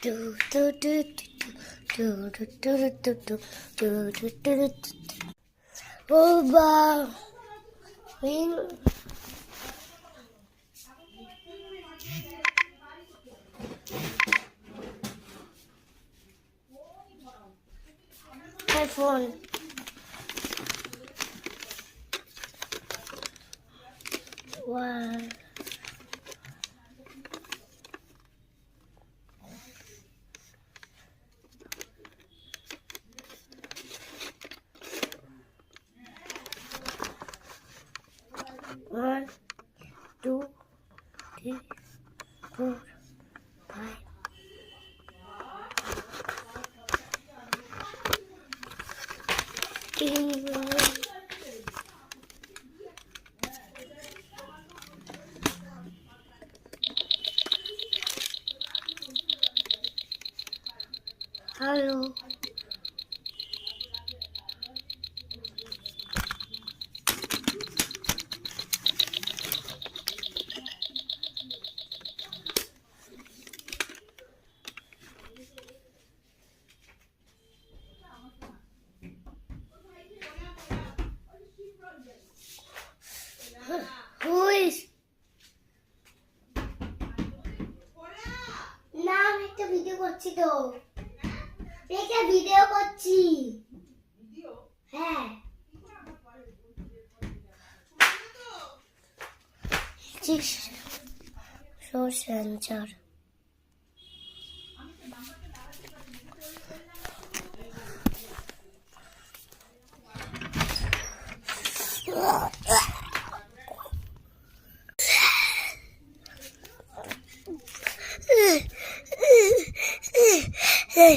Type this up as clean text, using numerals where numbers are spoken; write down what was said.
Do do do do do do do do do do do do. Oba, iPhone. Wow. One, two, three, four, five. Hello. Who is? না আমি একটা video করছি তো একটা video করছি হ্যাঁ show sensor Hey.